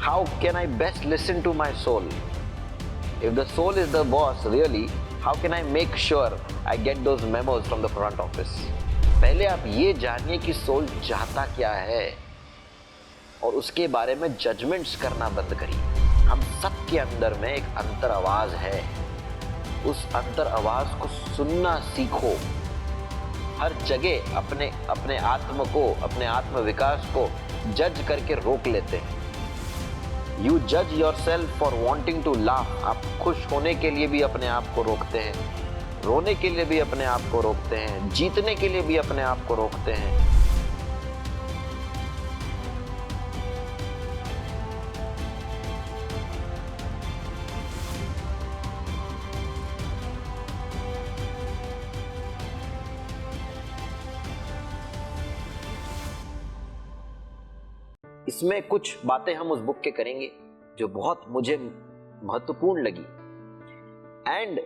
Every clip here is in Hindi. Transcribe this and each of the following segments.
How can I best listen to my soul? If the soul is the boss, really, how can I make sure I get those memos from the front office? पहले आप ये जानिए कि सोल चाहता क्या है और उसके बारे में जजमेंट्स करना बंद करिए। हम सब के अंदर में एक अंतर आवाज है, उस अंतर आवाज को सुनना सीखो। हर जगह अपने आत्म को, अपने आत्म विकास को जज करके रोक लेते हैं। You judge yourself for wanting to laugh. आप खुश होने के लिए भी अपने आप को रोकते हैं, रोने के लिए भी अपने आप को रोकते हैं, जीतने के लिए भी अपने आप को रोकते हैं। इसमें कुछ बातें हम उस बुक के करेंगे जो बहुत मुझे महत्वपूर्ण लगी, एंड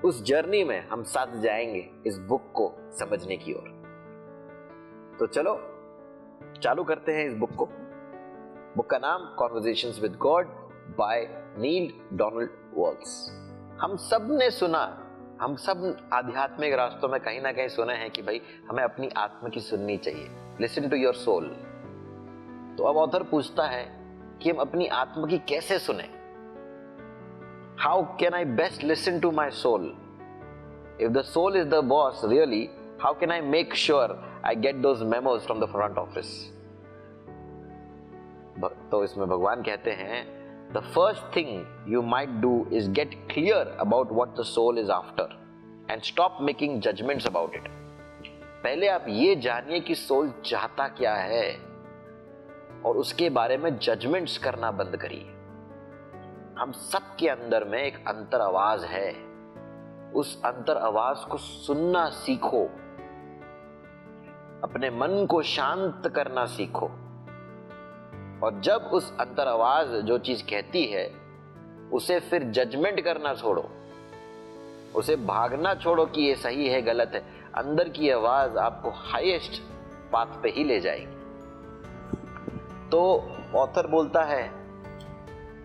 उस जर्नी में हम साथ जाएंगे इस बुक को समझने की ओर। तो चलो चालू करते हैं इस बुक को। बुक का नाम conversations with God by Neale Donald Walsch. हम सब ने सुना, हम सब आध्यात्मिक रास्तों में कहीं ना कहीं सुना है कि भाई हमें अपनी आत्मा की सुननी चाहिए, लिसन टू योर सोल। तो अब ऑथर पूछता है कि हम अपनी आत्मा की कैसे सुने। How can I best listen to my soul? If the soul is the boss, really, how can I make sure I get those memos from the front office? तो इसमें भगवान कहते हैं, the first thing you might do is get clear about what the soul is after and stop making judgements about it. पहले आप ये जानिए कि सोल चाहता क्या है और उसके बारे में जजमेंट्स करना बंद करिए। हम सब के अंदर में एक अंतर आवाज है, उस अंतर आवाज को सुनना सीखो, अपने मन को शांत करना सीखो। और जब उस अंतर आवाज जो चीज कहती है उसे फिर जजमेंट करना छोड़ो, उसे भागना छोड़ो कि ये सही है गलत है। अंदर की आवाज आपको हाईएस्ट पाथ पे ही ले जाएगी। तो ऑथर बोलता है,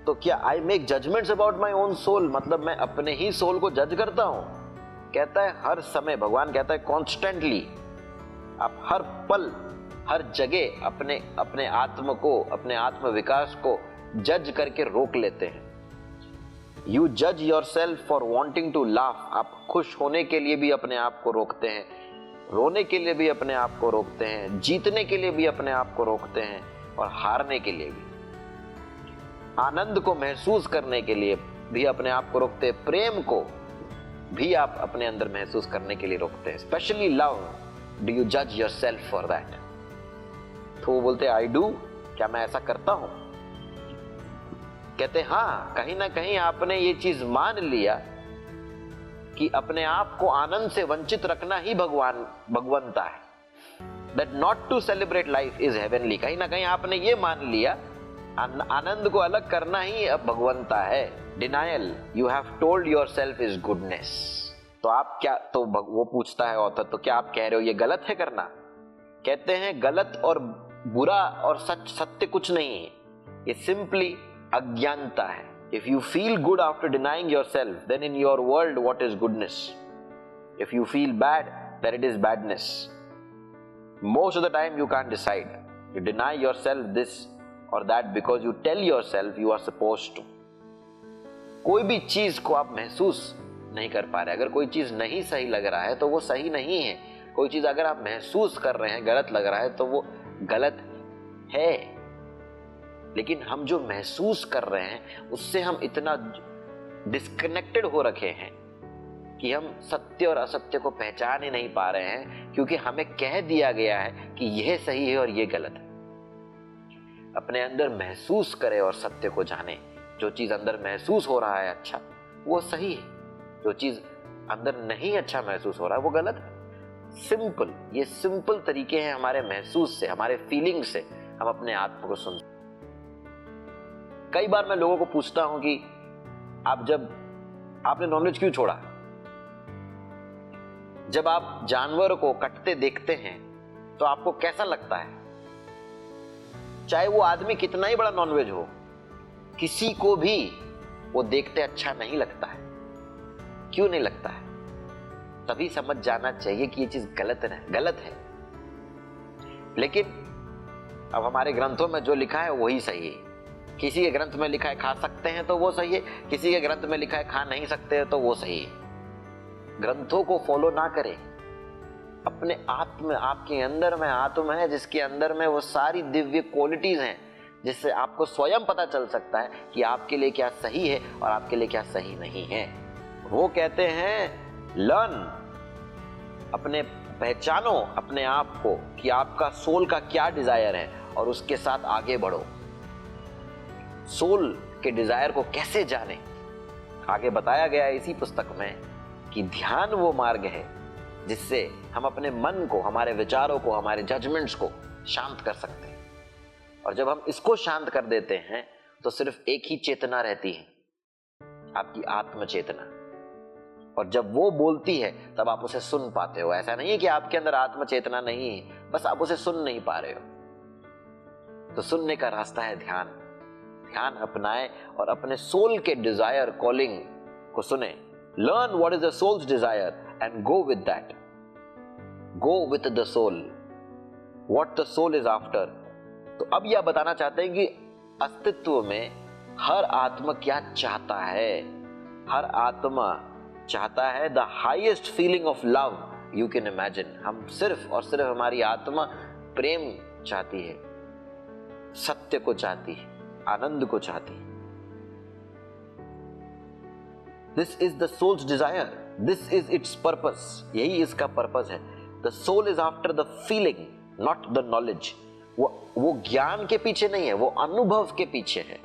तो क्या I make judgements about my own soul, मतलब मैं अपने ही सोल को जज करता हूं? कहता है हर समय, भगवान कहता है कॉन्स्टेंटली, आप हर पल हर जगह अपने आत्म को, अपने आत्म विकास को जज करके रोक लेते हैं। यू जज yourself for wanting to laugh. आप खुश होने के लिए भी अपने आप को रोकते हैं, रोने के लिए भी अपने आप को रोकते हैं, जीतने के लिए भी अपने आप को रोकते हैं और हारने के लिए भी। आनंद को महसूस करने के लिए भी अपने आप को रोकते हैं, प्रेम को भी आप अपने अंदर महसूस करने के लिए रोकते हैं। स्पेशली लव, डू यू जज योर सेल्फ फॉर दैट? तो वो बोलते आई डू, क्या मैं ऐसा करता हूं? कहते हाँ, कहीं ना कहीं आपने ये चीज मान लिया कि अपने आप को आनंद से वंचित रखना ही भगवंता है। That not to celebrate life is heavenly। कहीं ना कहीं आपने ये मान लिया आनंद को अलग करना ही अब भगवंता है। Denial, you have told yourself is goodness। तो आप क्या, तो वो पूछता है ऑथर, तो क्या आप कह रहे हो ये गलत है करना? कहते हैं गलत और बुरा और सत्य कुछ नहीं है, ये सिंपली अज्ञानता है। If you feel good after denying yourself, then in your world what is goodness? If you feel bad, then it is badness। Most of the time you can't decide. You deny yourself this or that because you tell yourself you are supposed to। कोई भी चीज को आप महसूस नहीं कर पा रहे। अगर कोई चीज नहीं सही लग रहा है तो वो सही नहीं है। कोई चीज अगर आप महसूस कर रहे हैं गलत लग रहा है तो वो गलत है। लेकिन हम जो महसूस कर रहे हैं उससे हम इतना डिस्कनेक्टेड हो रखे हैं कि हम सत्य और असत्य को पहचान ही नहीं पा रहे हैं, क्योंकि हमें कह दिया गया है कि यह सही है और यह गलत है। अपने अंदर महसूस करें और सत्य को जाने। जो चीज अंदर महसूस हो रहा है अच्छा, वो सही है। जो चीज अंदर नहीं अच्छा महसूस हो रहा है वो गलत है। सिंपल, ये सिंपल तरीके हैं हमारे महसूस से, हमारे फीलिंग से हम अपने आत्मा को सुन। कई बार मैं लोगों को पूछता हूं कि आपने नॉनवेज क्यों छोड़ा? जब आप जानवर को कटते देखते हैं तो आपको कैसा लगता है? चाहे वो आदमी कितना ही बड़ा नॉनवेज हो, किसी को भी वो देखते अच्छा नहीं लगता है। क्यों नहीं लगता है? तभी समझ जाना चाहिए कि ये चीज गलत है। लेकिन अब हमारे ग्रंथों में जो लिखा है वही सही है। किसी के ग्रंथ में लिखा है खा सकते हैं तो वो सही है, किसी के ग्रंथ में लिखा है खा नहीं सकते हैं तो वो सही है। ग्रंथों को फॉलो ना करें। अपने आत्म, आपके अंदर में आत्मा है जिसके अंदर में वो सारी दिव्य क्वालिटीज हैं, जिससे आपको स्वयं पता चल सकता है कि आपके लिए क्या सही है और आपके लिए क्या सही नहीं है। वो कहते हैं लर्न, अपने पहचानो अपने आप को कि आपका सोल का क्या डिजायर है और उसके साथ आगे बढ़ो। सोल के डिजायर को कैसे जाने? आगे बताया गया है इसी पुस्तक में कि ध्यान वो मार्ग है जिससे हम अपने मन को, हमारे विचारों को, हमारे जजमेंट्स को शांत कर सकते हैं। और जब हम इसको शांत कर देते हैं तो सिर्फ एक ही चेतना रहती है, आपकी आत्म चेतना। और जब वो बोलती है तब आप उसे सुन पाते हो। ऐसा नहीं है कि आपके अंदर आत्म चेतना नहीं है, बस आप उसे सुन नहीं पा रहे हो। तो सुनने का रास्ता है ध्यान। ध्यान अपनाएं और अपने सोल के डिजायर कॉलिंग को सुने। Learn what is the soul's desire and go with that. Go with the soul, what the soul is after. तो अब यह बताना चाहते हैं कि अस्तित्व में हर आत्मा क्या चाहता है। हर आत्मा चाहता है the highest feeling of love you can imagine. हम सिर्फ और सिर्फ, हमारी आत्मा प्रेम चाहती है, सत्य को चाहती है, आनंद को चाहती है। This is the soul's desire, this is its purpose. यही इसका पर्पस है। The soul is after the feeling not the knowledge. वो ज्ञान के पीछे नहीं है, वो अनुभव के पीछे है।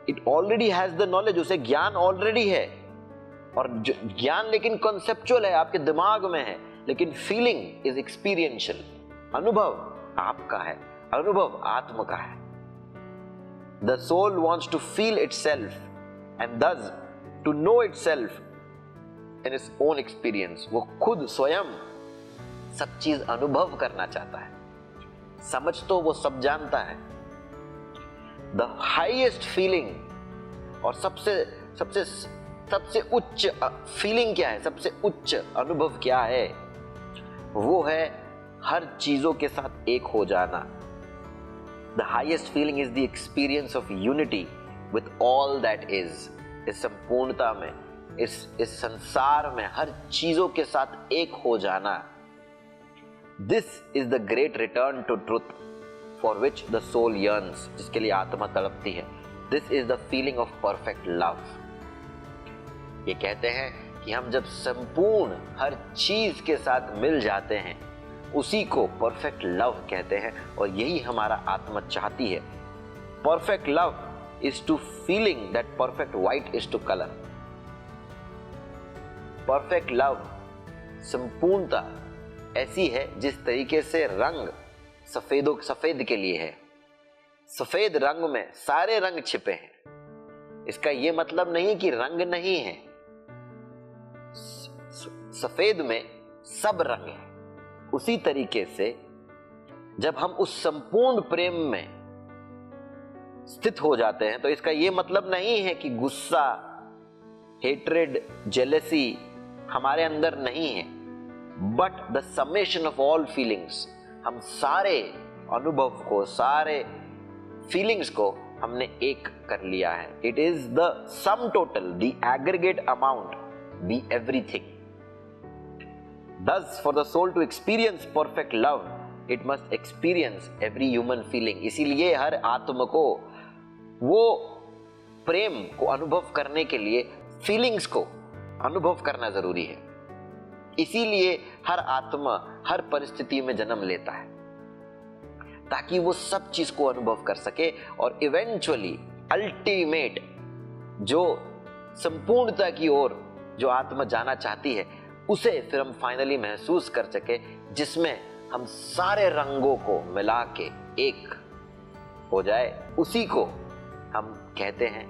It already has the knowledge, उसे ज्ञान ऑलरेडी है। और ज्ञान लेकिन कॉन्सेप्चुअल है, आपके दिमाग में है, लेकिन फीलिंग इज एक्सपीरियंशियल। अनुभव आपका है, अनुभव आत्मा का है। The soul wants to feel itself and thus to know itself in its own experience. वो खुद स्वयं सब चीज अनुभव करना चाहता है। समझ तो वो सब जानता है। द हाईएस्ट फीलिंग और सबसे उच्च फीलिंग क्या है, सबसे उच्च अनुभव क्या है? वो है हर चीजों के साथ एक हो जाना। The highest feeling is the experience of unity with all that is. इस संपूर्णता में, इस संसार में हर चीजों के साथ एक हो जाना। This is the great return to truth for which the soul yearns, जिसके लिए आत्मा तड़पती है। This is the feeling of perfect love. ये कहते हैं कि हम जब संपूर्ण हर चीज के साथ मिल जाते हैं, उसी को परफेक्ट लव कहते हैं। और यही हमारा आत्मा चाहती है। Perfect love is to feeling that perfect white is to colour. Perfect love, संपूर्णता ऐसी है जिस तरीके से रंग सफेद के लिए है। सफेद रंग में सारे रंग छिपे हैं। इसका यह मतलब नहीं कि रंग नहीं है। सफेद में सब रंग है। उसी तरीके से जब हम उस संपूर्ण प्रेम में स्थित हो जाते हैं तो इसका यह मतलब नहीं है कि गुस्सा, हेट्रेड, जेलेसी हमारे अंदर नहीं है। But the summation of all feelings, हम सारे अनुभव को, सारे फीलिंग्स को हमने एक कर लिया है। It is the sum total, the aggregate amount, the everything. Thus, for the soul to experience perfect love, it must experience every human feeling. इसीलिए हर आत्मा को वो प्रेम को अनुभव करने के लिए फीलिंग्स को अनुभव करना जरूरी है। इसीलिए हर आत्मा हर परिस्थिति में जन्म लेता है, ताकि वो सब चीज को अनुभव कर सके और इवेंचुअली अल्टीमेट जो संपूर्णता की ओर जो आत्मा जाना चाहती है, उसे फिर हम फाइनली महसूस कर सके, जिसमें हम सारे रंगों को मिला के एक हो जाए। उसी को हम कहते हैं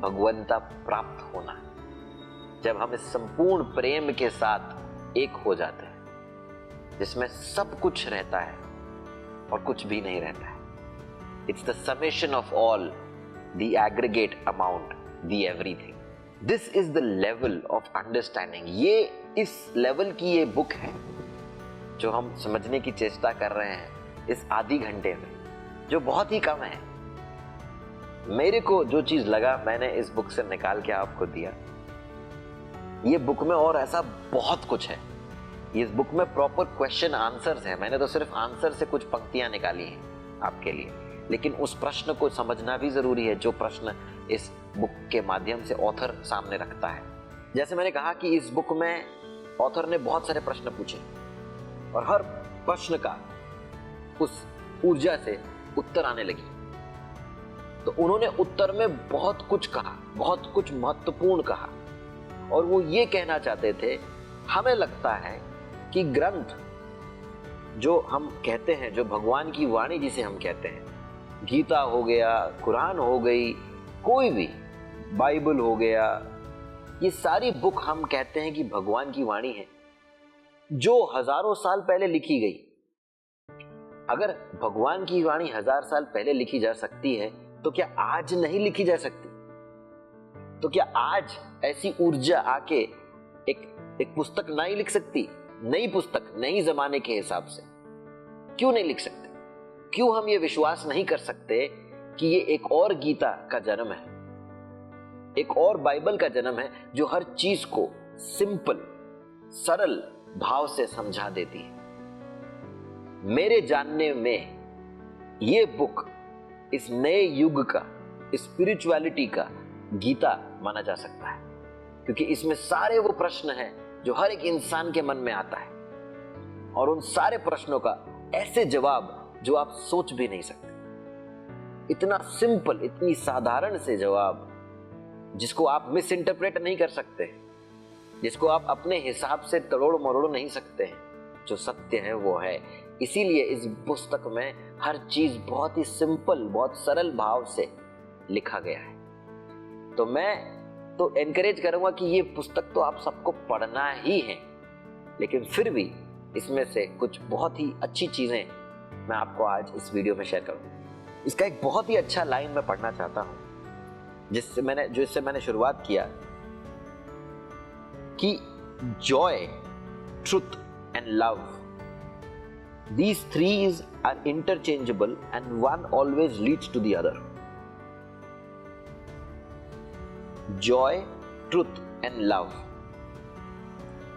भगवंता प्राप्त होना। जब हम इस संपूर्ण प्रेम के साथ एक हो जाते हैं, जिसमें सब कुछ रहता है और कुछ भी नहीं रहता है। It's the summation of all, the aggregate amount, the everything. This is the level of understanding. ये इस लेवल की ये बुक है जो हम समझने की चेष्टा कर रहे हैं इस आधी घंटे में, जो बहुत ही कम है। मेरे को जो चीज लगा मैंने इस बुक से निकाल के आपको दिया। ये बुक में और ऐसा बहुत कुछ है। इस बुक में प्रॉपर क्वेश्चन आंसर्स है। मैंने तो सिर्फ आंसर से कुछ पंक्तियां निकाली हैं आपके लिए, लेकिन उस प्रश्न को समझना भी जरूरी है जो प्रश्न इस बुक के माध्यम से ऑथर सामने रखता है। जैसे मैंने कहा कि इस बुक में ऑथर ने बहुत सारे प्रश्न पूछे और हर प्रश्न का उस ऊर्जा से उत्तर आने लगी। तो उन्होंने उत्तर में बहुत कुछ कहा, बहुत कुछ महत्वपूर्ण कहा, और वो ये कहना चाहते थे, हमें लगता है कि ग्रंथ जो हम कहते हैं, जो भगवान की वाणी जिसे हम कहते हैं, गीता हो गया, कुरान हो गई, कोई भी बाइबल हो गया, ये सारी बुक हम कहते हैं कि भगवान की वाणी है जो हजारों साल पहले लिखी गई। अगर भगवान की वाणी 1000 साल पहले लिखी जा सकती है तो क्या आज नहीं लिखी जा सकती? तो क्या आज ऐसी ऊर्जा आके एक पुस्तक नहीं लिख सकती? नई पुस्तक नई जमाने के हिसाब से क्यों नहीं लिख सकते? क्यों हम ये विश्वास नहीं कर सकते कि ये एक और गीता का जन्म है, एक और बाइबल का जन्म है जो हर चीज को सिंपल सरल भाव से समझा देती है। मेरे जानने में ये बुक इस नए युग का, स्पिरिचुअलिटी का गीता माना जा सकता है, क्योंकि इसमें सारे वो प्रश्न हैं जो हर एक इंसान के मन में आता है, और उन सारे प्रश्नों का ऐसे जवाब जो आप सोच भी नहीं सकते। इतना सिंपल, इतनी साधारण से जवाब जिसको आप मिस इंटरप्रेट नहीं कर सकते, जिसको आप अपने हिसाब से तोड़ मरोड़ नहीं सकते हैं। जो सत्य है वो है। इसीलिए इस पुस्तक में हर चीज बहुत ही सिंपल, बहुत सरल भाव से लिखा गया है। तो मैं तो एनकरेज करूंगा कि ये पुस्तक तो आप सबको पढ़ना ही है, लेकिन फिर भी इसमें से कुछ बहुत ही अच्छी चीजें मैं आपको आज इस वीडियो में शेयर करूंगा। इसका एक बहुत ही अच्छा लाइन मैं पढ़ना चाहता हूं, जिससे मैंने शुरुआत किया कि Joy, truth and love, these threes are interchangeable and one always leads to the other. Joy, truth and love,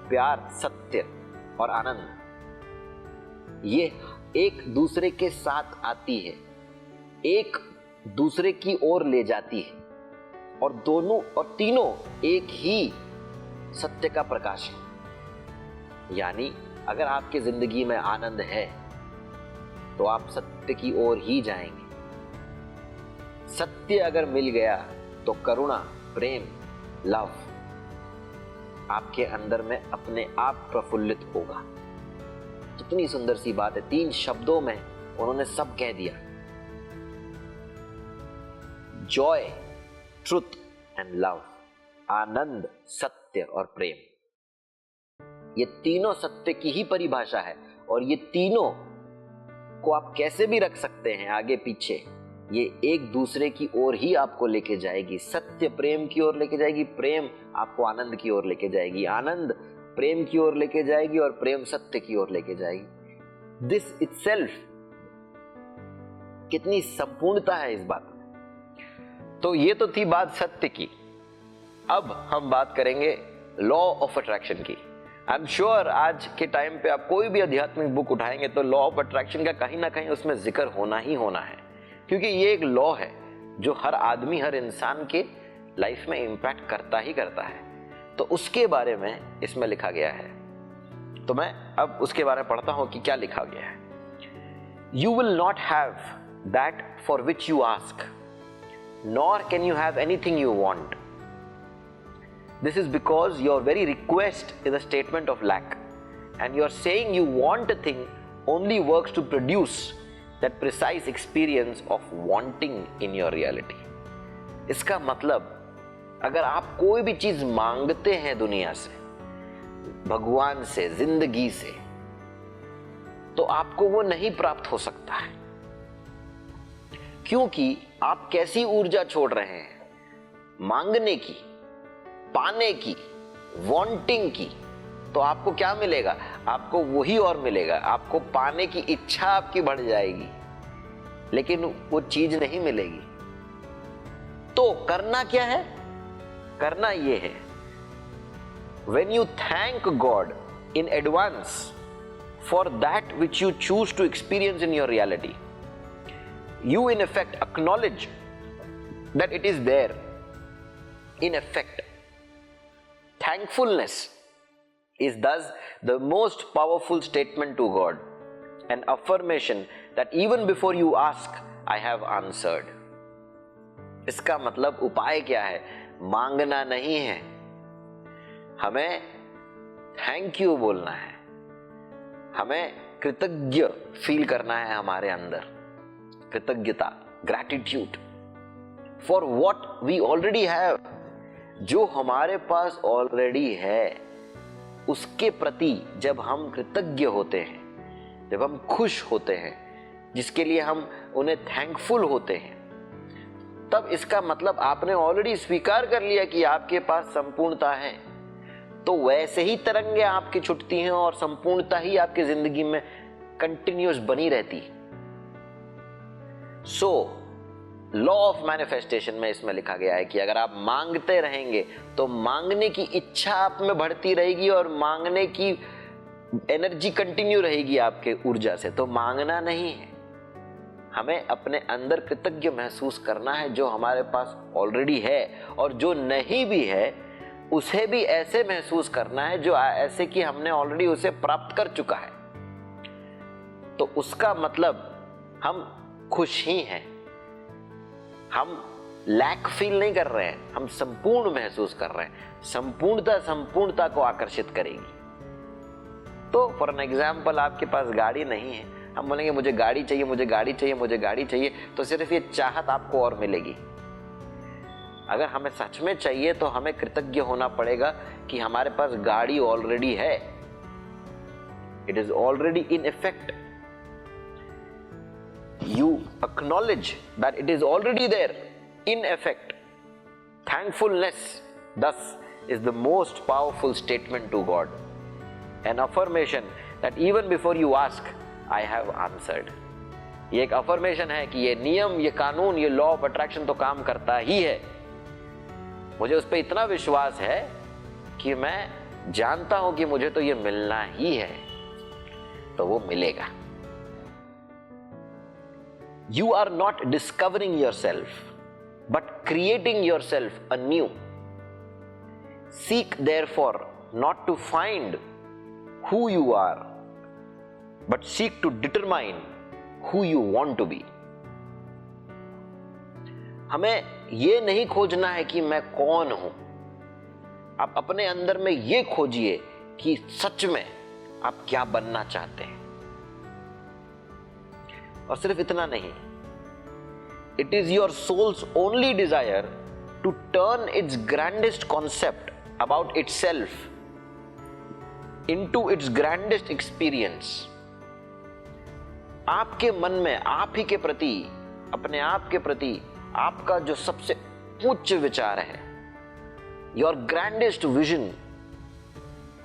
प्यार, सत्य और आनंद, ये एक दूसरे के साथ आती है, एक दूसरे की ओर ले जाती है, और दोनों और तीनों एक ही सत्य का प्रकाश है। यानी अगर आपकी जिंदगी में आनंद है तो आप सत्य की ओर ही जाएंगे। सत्य अगर मिल गया तो करुणा, प्रेम, लव आपके अंदर में अपने आप प्रफुल्लित होगा। कितनी सुंदर सी बात है, 3 शब्दों में उन्होंने सब कह दिया। जॉय, ट्रुथ एंड लव, आनंद, सत्य और प्रेम, ये तीनों सत्य की ही परिभाषा है, और ये तीनों को आप कैसे भी रख सकते हैं आगे पीछे, ये एक दूसरे की ओर ही आपको लेके जाएगी। सत्य प्रेम की ओर लेके जाएगी, प्रेम आपको आनंद की ओर लेके जाएगी, आनंद प्रेम की ओर लेके जाएगी, और प्रेम सत्य की ओर लेके जाएगी। दिस इटसेल्फ, कितनी संपूर्णता है इस बात में। तो ये तो थी बात सत्य की। अब हम बात करेंगे लॉ ऑफ अट्रैक्शन की। आई एम श्योर आज के टाइम पे आप कोई भी आध्यात्मिक बुक उठाएंगे तो लॉ ऑफ अट्रैक्शन का कहीं ना कहीं उसमें जिक्र होना ही होना है, क्योंकि ये एक लॉ है जो हर आदमी, हर इंसान के लाइफ में इंपैक्ट करता ही करता है। तो उसके बारे में इसमें लिखा गया है। तो मैं अब उसके बारे में पढ़ता हूं कि क्या लिखा गया है। You will not have that for which you ask, nor can you have anything you want. This is because your very request is a statement of lack, and your saying you want a thing only works to produce that precise experience of wanting in your reality. इसका मतलब, अगर आप कोई भी चीज मांगते हैं दुनिया से, भगवान से, जिंदगी से, तो आपको वो नहीं प्राप्त हो सकता है, क्योंकि आप कैसी ऊर्जा छोड़ रहे हैं, मांगने की, पाने की, वांटिंग की, तो आपको क्या मिलेगा? आपको वही और मिलेगा। आपको पाने की इच्छा आपकी बढ़ जाएगी, लेकिन वो चीज नहीं मिलेगी। तो करना क्या है? करना ये है, when you thank God in advance for that which you choose to experience in your reality, you in effect acknowledge that it is there. In effect, thankfulness is thus the most powerful statement to God, an affirmation that even before you ask, I have answered. इसका मतलब उपाय क्या है? मांगना नहीं है, हमें थैंक यू बोलना है, हमें कृतज्ञ फील करना है हमारे अंदर, कृतज्ञता, gratitude for what we already have, जो हमारे पास ऑलरेडी है उसके प्रति जब हम कृतज्ञ होते हैं, जब हम खुश होते हैं, जिसके लिए हम उन्हें थैंकफुल होते हैं, तब इसका मतलब आपने ऑलरेडी स्वीकार कर लिया कि आपके पास संपूर्णता है। तो वैसे ही तरंगे आपकी छुटती हैं और संपूर्णता ही आपकी जिंदगी में कंटिन्यूअस बनी रहती है। सो लॉ ऑफ मैनिफेस्टेशन में इसमें लिखा गया है कि अगर आप मांगते रहेंगे तो मांगने की इच्छा आप में बढ़ती रहेगी और मांगने की एनर्जी कंटिन्यू रहेगी आपके ऊर्जा से। तो मांगना नहीं है, हमें अपने अंदर कृतज्ञ महसूस करना है जो हमारे पास ऑलरेडी है, और जो नहीं भी है उसे भी ऐसे महसूस करना है जो ऐसे कि हमने ऑलरेडी उसे प्राप्त कर चुका है। तो उसका मतलब हम खुश ही हैं, हम लैक फील नहीं कर रहे हैं, हम संपूर्ण महसूस कर रहे हैं। संपूर्णता को आकर्षित करेगी। तो फॉर एन एग्जाम्पल, आपके पास गाड़ी नहीं है, हम बोलेंगे मुझे गाड़ी चाहिए, मुझे गाड़ी चाहिए, मुझे गाड़ी चाहिए, तो सिर्फ ये चाहत आपको और मिलेगी। अगर हमें सच में चाहिए तो हमें कृतज्ञ होना पड़ेगा कि हमारे पास गाड़ी ऑलरेडी है, it is already in effect. You acknowledge that it is already there in effect. Thankfulness thus is the most powerful statement to God, an affirmation that even before you ask, I have answered. ये एक affirmation है कि ये नियम, ये कानून, ये लॉ ऑफ अट्रैक्शन तो काम करता ही है। मुझे उस पर इतना विश्वास है कि मैं जानता हूं कि मुझे तो ये मिलना ही है, तो वो मिलेगा। You are not discovering yourself, but creating yourself anew. Seek therefore not to find who you are, but seek to determine who you want to be. हमें ये नहीं खोजना है कि मैं कौन हूं, आप अपने अंदर में ये खोजिए कि सच में आप क्या बनना चाहते हैं। और सिर्फ इतना नहीं, it is your soul's only desire to turn its grandest concept about itself into its grandest experience. आपके मन में आप ही के प्रति, अपने आप के प्रति आपका जो सबसे उच्च विचार है, your grandest vision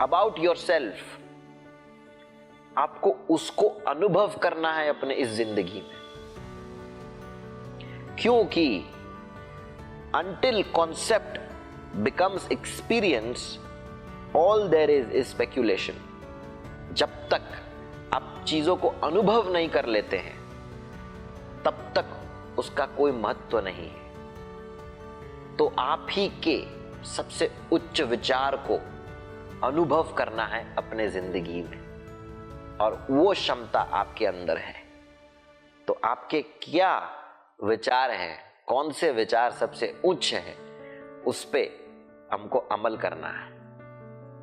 about yourself, आपको उसको अनुभव करना है अपने इस जिंदगी में। क्योंकि until concept becomes experience, all there is speculation. जब तक आप चीजों को अनुभव नहीं कर लेते हैं, तब तक उसका कोई महत्व नहीं है। तो आप ही के सबसे उच्च विचार को अनुभव करना है अपने जिंदगी में, और वो क्षमता आपके अंदर है। तो आपके क्या विचार हैं, कौन से विचार सबसे उच्च हैं, उस पे हमको अमल करना है।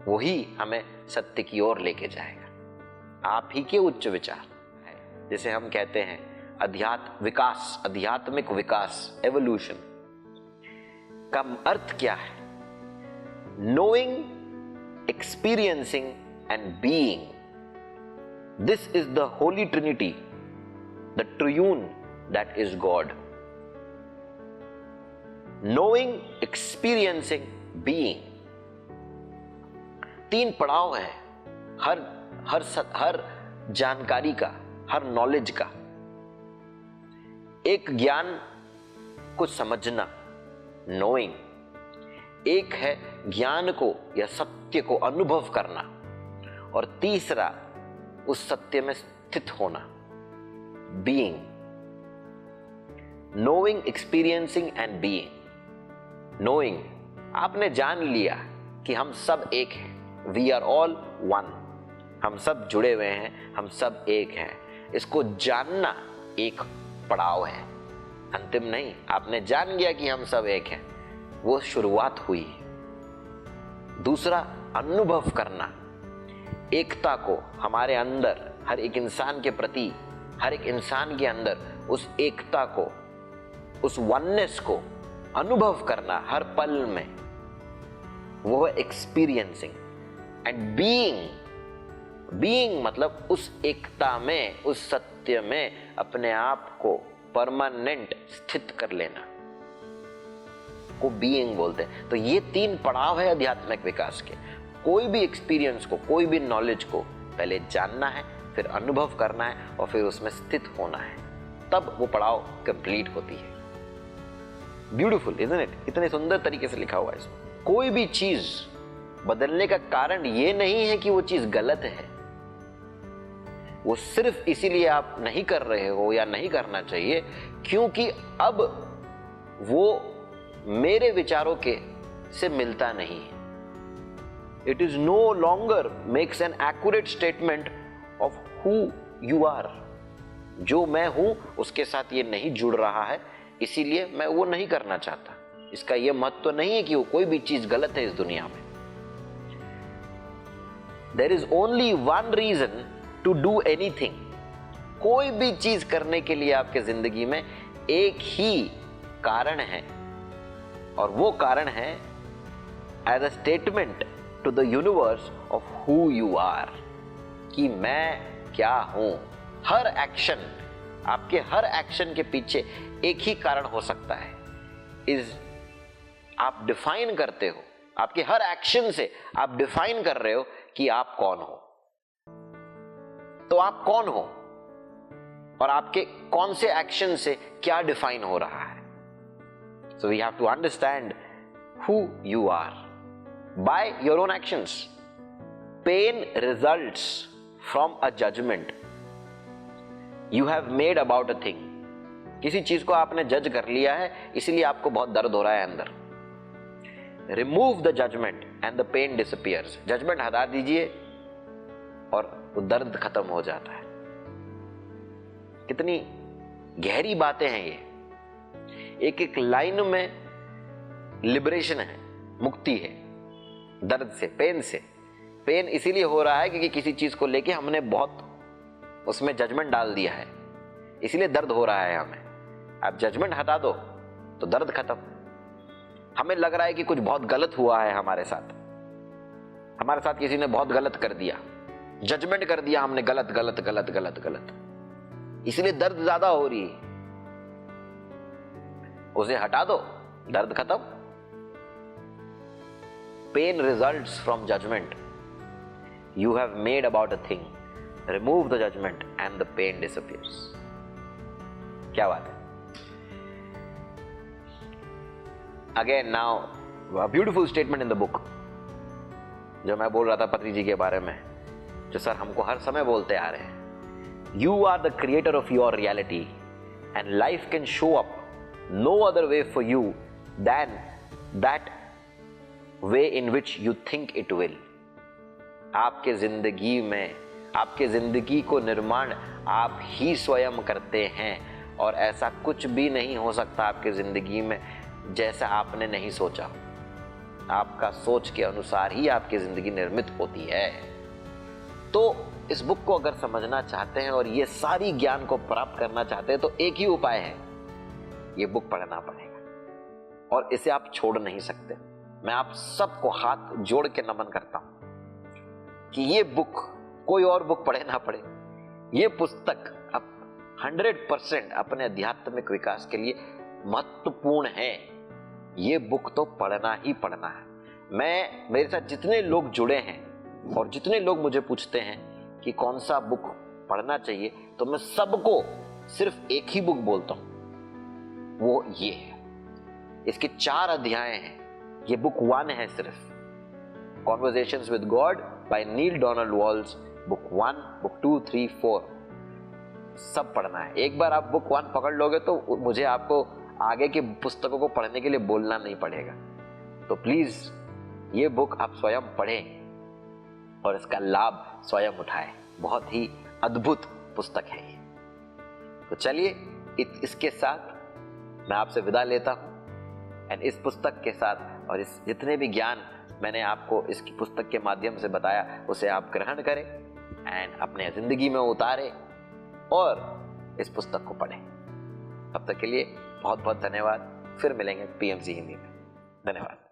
वही हमें सत्य की ओर लेके जाएगा। आप ही के उच्च विचार है, जिसे हम कहते हैं आध्यात्मिक विकास, एवोल्यूशन का अर्थ क्या है? Knowing, experiencing and being, this is the Holi Trinity, the triune that is God. Knowing, experiencing, being. 3 पड़ाव हैं हर जानकारी का, हर नॉलेज का। एक ज्ञान को समझना, नोइंग। एक है ज्ञान को या सत्य को अनुभव करना, और तीसरा उस सत्य में स्थित होना, being. Knowing, experiencing and being. Knowing, आपने जान लिया कि हम सब एक हैं, वी आर ऑल वन, हम सब जुड़े हुए हैं, हम सब एक हैं। इसको जानना एक पड़ाव है, अंतिम नहीं। आपने जान लिया कि हम सब एक हैं, वो शुरुआत हुई। दूसरा, अनुभव करना, एकता को हमारे अंदर, हर एक इंसान के प्रति, हर एक इंसान के अंदर उस एकता को, उस वननेस को अनुभव करना हर पल में, वो है एक्सपीरियंसिंग। एंड बीइंग, बीइंग मतलब उस एकता में, उस सत्य में अपने आप को परमानेंट स्थित कर लेना को बीइंग बोलते हैं। तो ये 3 पड़ाव है आध्यात्मिक विकास के। कोई भी एक्सपीरियंस को, कोई भी नॉलेज को पहले जानना है, फिर अनुभव करना है, और फिर उसमें स्थित होना है, तब वो पड़ाव कंप्लीट होती है। Beautiful, isn't it? इतने सुंदर तरीके से लिखा हुआ है इसमें। कोई भी चीज बदलने का कारण ये नहीं है कि वो चीज गलत है, वो सिर्फ इसीलिए आप नहीं कर रहे हो या नहीं करना चाहिए क्योंकि अब वो मेरे विचारों के से मिलता नहीं है। It is no longer makes an accurate statement of who you are. जो मैं हूं उसके साथ ये नहीं जुड़ रहा है, इसीलिए मैं वो नहीं करना चाहता। इसका यह महत्व नहीं है कि वो कोई भी चीज गलत है इस दुनिया में। There is only one reason to do anything. कोई भी चीज करने के लिए आपके जिंदगी में एक ही कारण है, और वो कारण है as a statement to the universe of who you are, कि मैं क्या हूं। हर एक्शन, आपके हर एक्शन के पीछे एक ही कारण हो सकता है, इज आप डिफाइन करते हो, आपके हर एक्शन से आप डिफाइन कर रहे हो कि आप कौन हो। तो आप कौन हो और आपके कौन से एक्शन से क्या डिफाइन हो रहा है। So we have to understand who you are by your own actions. Pain results from a judgement you have made about a thing. किसी चीज को आपने जज कर लिया है, इसलिए आपको बहुत दर्द हो रहा है अंदर। Remove the judgement and the pain disappears. Judgement हटा दीजिए और वो दर्द खत्म हो जाता है। कितनी गहरी बातें हैं ये। एक एक लाइन में लिबरेशन है, मुक्ति है दर्द से, पेन से। पेन इसीलिए हो रहा है क्योंकि किसी चीज को लेके हमने बहुत उसमें जजमेंट डाल दिया है, इसीलिए दर्द हो रहा है हमें। आप जजमेंट हटा दो तो दर्द खत्म। हमें लग रहा है कि कुछ बहुत गलत हुआ है हमारे साथ किसी ने बहुत गलत कर दिया, जजमेंट कर दिया हमने, गलत गलत गलत गलत गलत, इसलिए दर्द ज्यादा हो रही है। उसे हटा दो, दर्द खत्म। Pain results from judgement you have made about a thing, remove the judgement and the pain disappears. क्या बात है। Again now a beautiful statement in the book, जो मैं बोल रहा था पत्री जी के बारे में, जो सर हमको हर समय बोलते आ रहे हैं। You are the creator of your reality and life can show up no other way for you than that way in which you think it will. आपके जिंदगी में, आपके जिंदगी को निर्माण आप ही स्वयं करते हैं, और ऐसा कुछ भी नहीं हो सकता आपके जिंदगी में जैसा आपने नहीं सोचा। आपका सोच के अनुसार ही आपकी जिंदगी निर्मित होती है। तो इस बुक को अगर समझना चाहते हैं और ये सारी ज्ञान को प्राप्त करना चाहते हैं तो एक ही उपाय है, ये बुक पढ़ना पड़ेगा और इसे आप छोड़ नहीं सकते। मैं आप सबको हाथ जोड़ के नमन करता हूं कि ये बुक, कोई और बुक पढ़े ना पढ़े, ये पुस्तक अब 100% अपने आध्यात्मिक विकास के लिए महत्वपूर्ण है। ये बुक तो पढ़ना ही पढ़ना है। मेरे साथ जितने लोग जुड़े हैं और जितने लोग मुझे पूछते हैं कि कौन सा बुक पढ़ना चाहिए, तो मैं सबको सिर्फ एक ही बुक बोलता हूं, वो ये है। इसके 4 अध्याय हैं। ये बुक 1 है सिर्फ, conversations with God by Neale Donald Walsch. Book 1, book 2, 3, 4 सब पढ़ना है। एक बार आप बुक 1 पकड़ लोगे तो मुझे आपको आगे की पुस्तकों को पढ़ने के लिए बोलना नहीं पड़ेगा। तो प्लीज ये बुक आप स्वयं पढ़ें और इसका लाभ स्वयं उठाएं। बहुत ही अद्भुत पुस्तक है ये। तो चलिए इसके साथ मैं आपसे विदा लेता हूं। एंड इस पुस्तक के साथ और इस जितने भी ज्ञान मैंने आपको इसकी पुस्तक के माध्यम से बताया, उसे आप ग्रहण करें एंड अपने जिंदगी में उतारें और इस पुस्तक को पढ़ें। तब तक के लिए बहुत बहुत धन्यवाद। फिर मिलेंगे पीएमजी हिंदी में। धन्यवाद।